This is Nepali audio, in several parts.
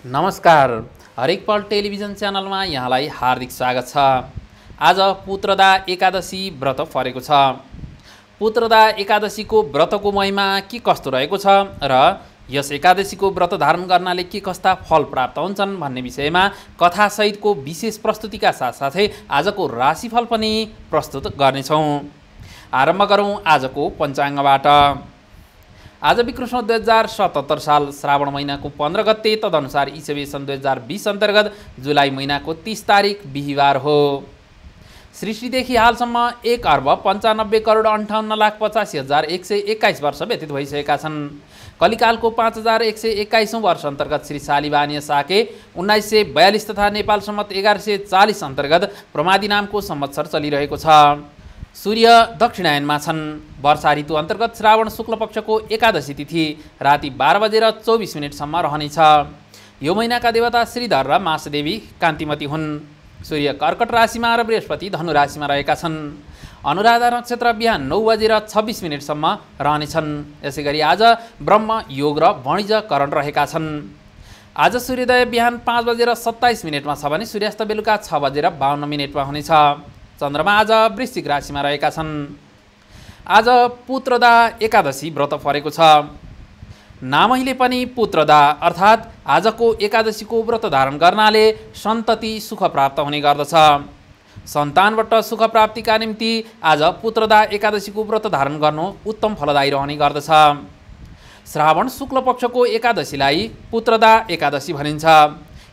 नमस्कार, हरेक पल टेलिभिजन च्यानलमा यहाँलाई हार्दिक स्वागत छ। आज पुत्रदा एकादशी व्रत परेको छ। पुत्रदा एकादशीको व्रतको महिमा के कस्तो रहेको छ र यस एकादशीको व्रत धारण गर्नाले के कस्ता फल प्राप्त हुन्छन् भन्ने विषयमा कथासहितको विशेष प्रस्तुतिका साथसाथै आजको राशिफल पनि प्रस्तुत गर्नेछौँ। आरम्भ गरौँ आजको पञ्चाङ्गबाट। आज विक्रम 2077 साल श्रावण महिनाको 15 गते, तदनुसार इसवी सन् 2020 अन्तर्गत जुलाई महिनाको 30 तारिक बिहिबार हो। सृष्टिदेखि हालसम्म 1,95,58,85,121 वर्ष व्यतीत भइसकेका छन्। कलिकालको 5,121औं वर्ष अन्तर्गत श्री शालिवाहनीय साके 1942 तथा नेपाल सम्मत 1140 अन्तर्गत प्रमादी नामको संवत्सर चलिरहेको छ। सूर्य दक्षिणायनमा छन्। वर्षा ऋतु अन्तर्गत श्रावण शुक्ल पक्षको एकादशी तिथि राति 12:24 रहनेछ। यो महिनाका देवता श्रीधर र मासदेवी कान्तिमती हुन्। सूर्य कर्कट राशिमा र बृहस्पति धनु राशिमा रहेका छन्। अनुराधा नक्षत्र बिहान 9:26 रहनेछन्। यसै गरी आज ब्रह्म योग र वाणिज्यकरण रहेका छन्। आज सूर्योदय बिहान 5:27 छ भने सूर्यास्त बेलुका 6:52 हुनेछ। चन्द्रमा आज वृश्चिक राशिमा रहेका छन्। आज पुत्रदा एकादशी व्रत परेको छ। नामैले पनि पुत्रदा अर्थात् आजको एकादशीको व्रत धारण गर्नाले सन्तति सुख प्राप्त हुने गर्दछ। सन्तानबाट सुख प्राप्तिका निम्ति आज पुत्रदा एकादशीको व्रत धारण गर्नु उत्तम फलदायी रहने गर्दछ। श्रावण शुक्ल पक्षको एकादशीलाई पुत्रदा एकादशी भनिन्छ।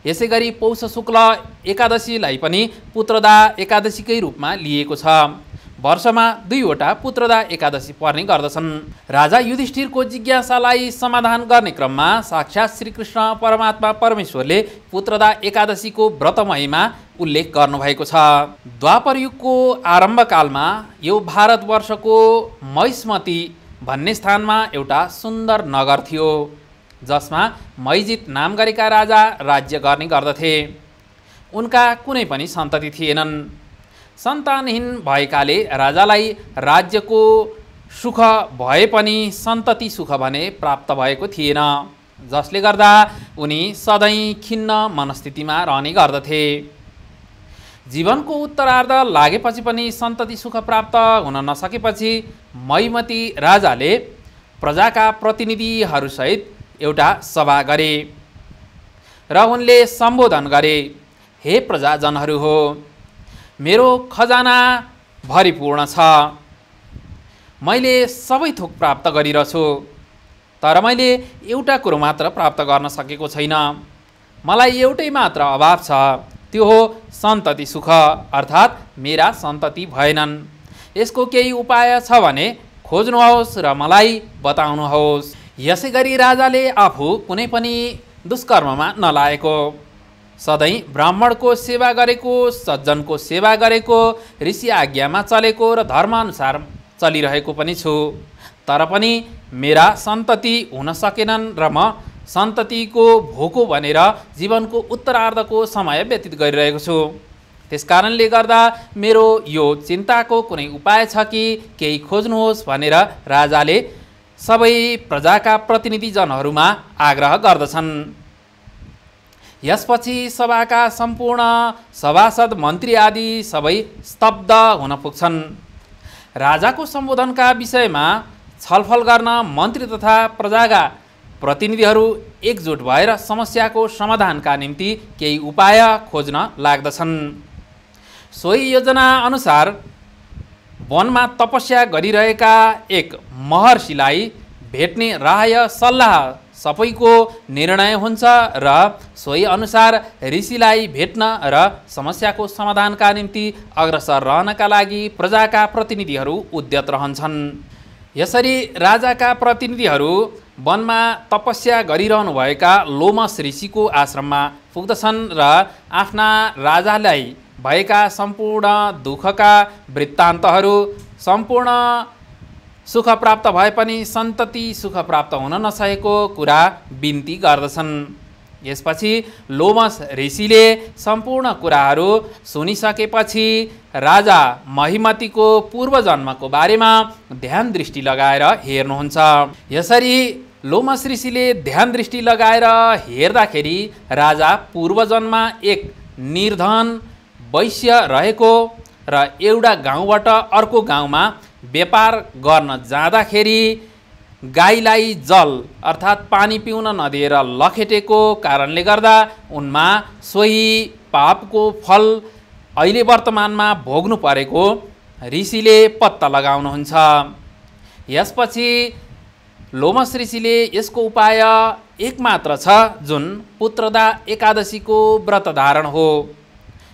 यसै गरी पौष शुक्ल एकादशीलाई पनि पुत्रदा एकादशीकै रूपमा लिएको छ। वर्षमा 2वटा पुत्रदा एकादशी पर्ने गर्दछन्। राजा युधिष्ठिरको जिज्ञासालाई समाधान गर्ने क्रममा साक्षात् श्रीकृष्ण परमात्मा परमेश्वरले पुत्रदा एकादशीको व्रत महिमा उल्लेख गर्नुभएको छ। द्वापर युगको आरम्भकालमा यो भारतवर्षको महिष्मती भन्ने स्थानमा एउटा सुन्दर नगर थियो, जसमा मैजित नाम गरेका राजा राज्य गर्ने गर्दथे। उनका कुनै पनि सन्तति थिएनन्। सन्तानहीन भएकाले राजालाई राज्यको सुख भए पनि सन्तति सुख भने प्राप्त भएको थिएन, जसले गर्दा उनी सधैँ खिन्न मनस्थितिमा रहने गर्दथे। जीवनको उत्तरार्ध लागेपछि पनि सन्तति सुख प्राप्त हुन नसकेपछि महीमती राजाले प्रजाका प्रतिनिधिहरूसहित एउटा सभा गरे र उनले सम्बोधन गरे, हे प्रजाजनहरू हो, मेरो खजाना भरिपूर्ण छ। मैले सबै थोक प्राप्त गरिरहेछु, तर मैले एउटा कुरो मात्र प्राप्त गर्न सकेको छैन। मलाई एउटै मात्र अभाव छ, त्यो हो सन्तति सुख, अर्थात् मेरा सन्तति भएनन्। यसको केही उपाय छ भने खोज्नुहोस् र मलाई बताउनुहोस्। यसै गरी राजाले आफू कुनै पनि दुष्कर्ममा नलागेको, सधैँ ब्राह्मणको सेवा गरेको, सज्जनको सेवा गरेको, ऋषि आज्ञामा चलेको र धर्मअनुसार चलिरहेको पनि छु, तर पनि मेरा सन्तति हुन सकेनन् र म सन्ततिको भोको भनेर जीवनको उत्तरार्धको समय व्यतीत गरिरहेको छु। त्यसकारणले गर्दा मेरो यो चिन्ताको कुनै उपाय छ कि केही खोज्नुहोस् भनेर राजाले सबै प्रजाका प्रतिनिधिजनहरूमा आग्रह गर्दछन्। यसपछि सभाका सम्पूर्ण सभासद मन्त्री आदि सबै स्तब्ध हुन पुग्छन्। राजाको सम्बोधनका विषयमा छलफल गर्न मन्त्री तथा प्रजाका प्रतिनिधिहरू एकजुट भएर समस्याको समाधानका निम्ति केही उपाय खोज्न लाग्दछन्। सोही योजना अनुसार वनमा तपस्या गरिरहेका एक महर्षिलाई भेट्ने राय सल्लाह सबैको निर्णय हुन्छ र सोही अनुसार ऋषिलाई भेट्न र समस्याको समाधानका निम्ति अग्रसर रहनका लागि प्रजाका प्रतिनिधिहरू उद्यत रहन्छन्। यसरी राजाका प्रतिनिधिहरू वनमा तपस्या गरिरहनुभएका लोमस ऋषिको आश्रममा पुग्दछन् र आफ्ना राजालाई भएका सम्पूर्ण दुःखका वृत्तान्तहरू, सम्पूर्ण सुख प्राप्त भए पनि सन्तति सुख प्राप्त हुन नसकेको कुरा बिन्ती गर्दछन्। यसपछि लोमस ऋषिले सम्पूर्ण कुराहरू सुनिसकेपछि राजा महिमतीको पूर्वजन्मको बारेमा ध्यान दृष्टि लगाएर हेर्नुहुन्छ। यसरी लोमस ऋषिले ध्यान दृष्टि लगाएर हेर्दाखेरि राजा पूर्वजन्ममा एक निर्धन वैश्य रहेको र एउटा गाउँबाट अर्को गाउँमा व्यापार गर्न जाँदाखेरि गाईलाई जल अर्थात् पानी पिउन नदिएर लखेटेको कारणले गर्दा उनमा सोही पापको फल अहिले वर्तमानमा भोग्नु परेको ऋषिले पत्ता लगाउनुहुन्छ। यसपछि लोमस ऋषिले यसको उपाय एकमात्र छ, जुन पुत्रदा एकादशीको व्रत धारण हो।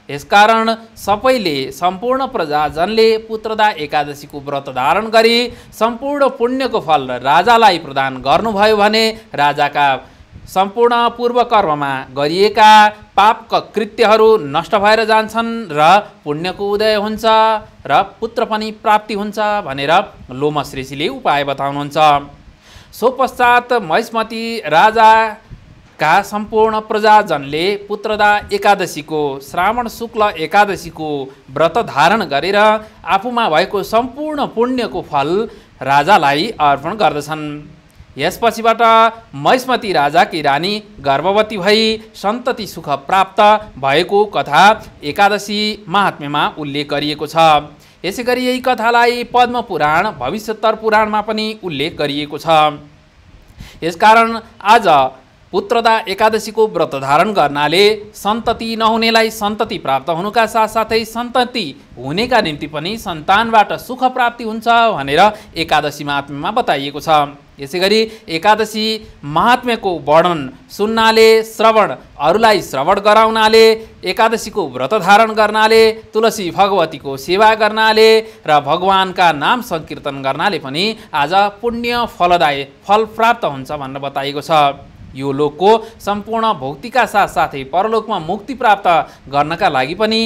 यसकारण सबैले सम्पूर्ण प्रजाजनले पुत्रदा एकादशीको व्रत धारण गरी सम्पूर्ण पुण्यको फल राजालाई प्रदान गर्नुभयो भने राजाका सम्पूर्ण पूर्वकर्ममा गरिएका पापका कृत्यहरू नष्ट भएर जान्छन् र पुण्यको उदय हुन्छ र पुत्र पनि प्राप्ति हुन्छ भनेर लोमस ऋषिले उपाय बताउनुहुन्छ। सो पश्चात महिष्मती राजाका सम्पूर्ण प्रजाजनले पुत्रदा एकादशीको श्रावण शुक्ल एकादशीको व्रत धारण गरेर आफूमा भएको सम्पूर्ण पुण्यको फल राजालाई अर्पण गर्दछन्। यसपछिबाट महिष्मती राजाकी रानी गर्भवती भई सन्तति सुख प्राप्त भएको कथा एकादशी महात्म्यमा उल्लेख गरिएको छ। यसैगरी यही कथालाई पद्म पुराण भविष्योत्तर पुराणमा पनि उल्लेख गरिएको छ। यसकारण आज पुत्रदा एकादशीको व्रत धारण गर्नाले सन्तति नहुनेलाई सन्तति प्राप्त हुनुका साथसाथै सन्तति हुनेका निम्ति पनि सन्तानबाट सुख प्राप्ति हुन्छ भनेर एकादशी महात्म्यमा बताइएको छ। यसैगरी एकादशी महात्म्यको वर्णन सुन्नाले, श्रवण अरूलाई श्रवण गराउनाले, एकादशीको व्रत धारण गर्नाले, तुलसी भगवतीको सेवा गर्नाले र भगवानका नाम संकीर्तन गर्नाले पनि आज पुण्य फलदायी फल प्राप्त हुन्छ भनेर बताइएको छ। यो लोकको सम्पूर्ण भौतिकका साथसाथै परलोकमा मुक्ति प्राप्त गर्नका लागि पनि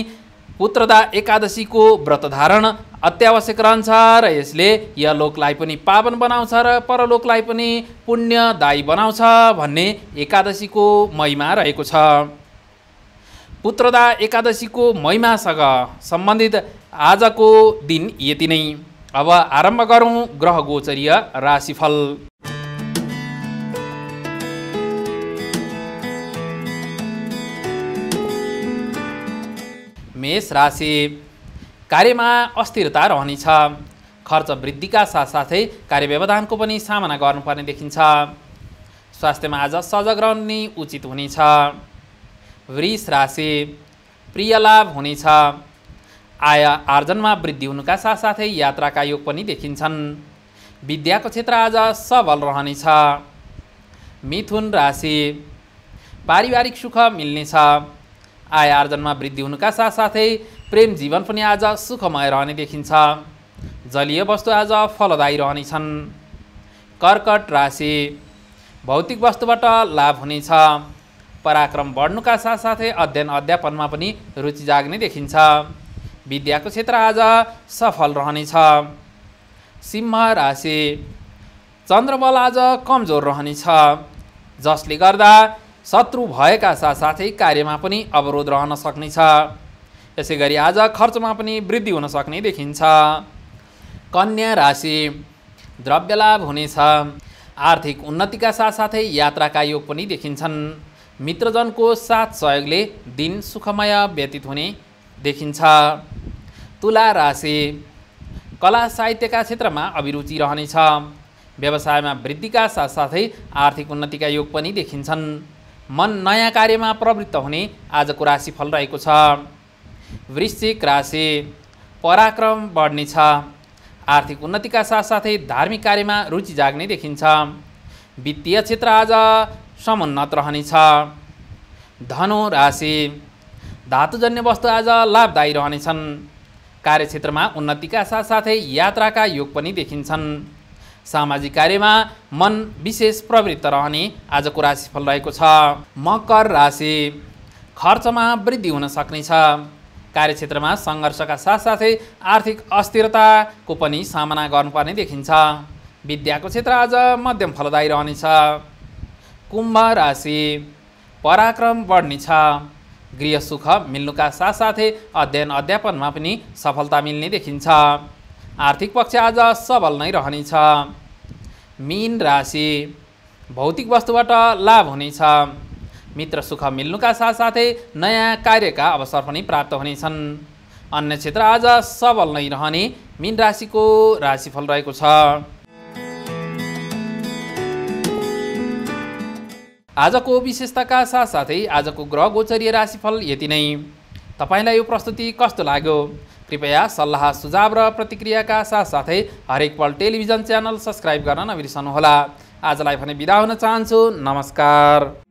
पुत्रदा एकादशीको व्रत धारण अत्यावश्यक रहन्छ र यसले यलोकलाई पनि पावन बनाउँछ र परलोकलाई पनि पुण्यदायी बनाउँछ भन्ने एकादशीको महिमा रहेको छ। पुत्रदा एकादशीको महिमासँग सम्बन्धित आजको दिन यति नै। अब आरम्भ गरौँ ग्रह गोचरीय राशिफल। मेष राशि, कार्यमा अस्थिरता रहनेछ। खर्च वृद्धिका साथसाथै कार्य व्यवधानको पनि सामना गर्नुपर्ने देखिन्छ। स्वास्थ्यमा आज सजग रहने उचित हुनेछ। वृष राशि, प्रिय लाभ हुनेछ। आय आर्जनमा वृद्धि हुनुका साथसाथै यात्राका योग पनि देखिन्छन्। विद्याको क्षेत्र आज सबल रहनेछ। मिथुन राशि, पारिवारिक सुख मिल्नेछ। आय आर्जनमा वृद्धि हुनुका साथसाथै प्रेम जीवन पनि आज सुखमय रहने देखिन्छ। जलीय वस्तु आज फलदायी रहनेछन्। कर्कट राशि, भौतिक वस्तुबाट लाभ हुनेछ। पराक्रम बढ्नुका साथसाथै अध्ययन अध्यापनमा पनि रुचि जाग्ने देखिन्छ। विद्याको क्षेत्र आज सफल रहनेछ। सिंह राशि, चन्द्रबल आज कमजोर रहनेछ, जसले गर्दा शत्रु भएका साथसाथै कार्यमा पनि अवरोध रहन सक्नेछ। यसैगरी आज खर्चमा पनि वृद्धि हुन सक्ने देखिन्छ। कन्या राशि, द्रव्य लाभ हुनेछ। आर्थिक उन्नतिका साथसाथै यात्राका योग पनि देखिन्छन्। मित्रजनको साथ सहयोगले दिन सुखमय व्यतीत हुने देखिन्छ। तुला राशि, कला साहित्यका क्षेत्रमा अभिरुचि रहनेछ। व्यवसायमा वृद्धिका साथसाथै आर्थिक उन्नतिका योग पनि देखिन्छन्। मन नयाँ कार्यमा प्रवृत्त हुने आजको राशिफल रहेको छ। वृश्चिक राशि, पराक्रम बढ्नेछ। आर्थिक उन्नतिका साथसाथै धार्मिक कार्यमा रुचि जाग्ने देखिन्छ। वित्तीय क्षेत्र आज समुन्नत रहनेछ। धनु राशि, धातुजन्य वस्तु आज लाभदायी रहनेछन्। कार्यक्षेत्रमा उन्नतिका साथसाथै यात्राका योग पनि देखिन्छन्। सामाजिक कार्यमा मन विशेष प्रवृत्त रहने आजको राशिफल रहेको छ। मकर राशि, खर्चमा वृद्धि हुन सक्नेछ। कार्यक्षेत्रमा सङ्घर्षका साथसाथै आर्थिक अस्थिरताको पनि सामना गर्नुपर्ने देखिन्छ। विद्याको क्षेत्र आज मध्यम फलदायी रहनेछ। कुम्भ राशि, पराक्रम बढ्नेछ। गृह सुख मिल्नुका साथसाथै अध्ययन अध्यापनमा पनि सफलता मिल्ने देखिन्छ। आर्थिक पक्ष आज सबल नै रहनेछ। मीन राशि भौतिक वस्तुबाट लाभ हुनेछ। मित्र सुख मिल्नुका साथसाथै नयाँ कार्यका अवसर पनि प्राप्त हुनेछन्। अन्य क्षेत्र आज सबल नै रहने मीन राशिको राशिफल रहेको छ। आजको विशेषताका साथसाथै आजको ग्रह गोचरीय राशिफल यति नै। तपाईलाई यो प्रस्तुति कस्तो लाग्यो? कृपया सल्लाह सुझाव र प्रतिक्रियाका साथसाथै हरेक पल टेलिभिजन च्यानल सब्स्क्राइब गर्न नबिर्सनुहोला। आजलाई भने बिदा हुन चाहन्छु। नमस्कार।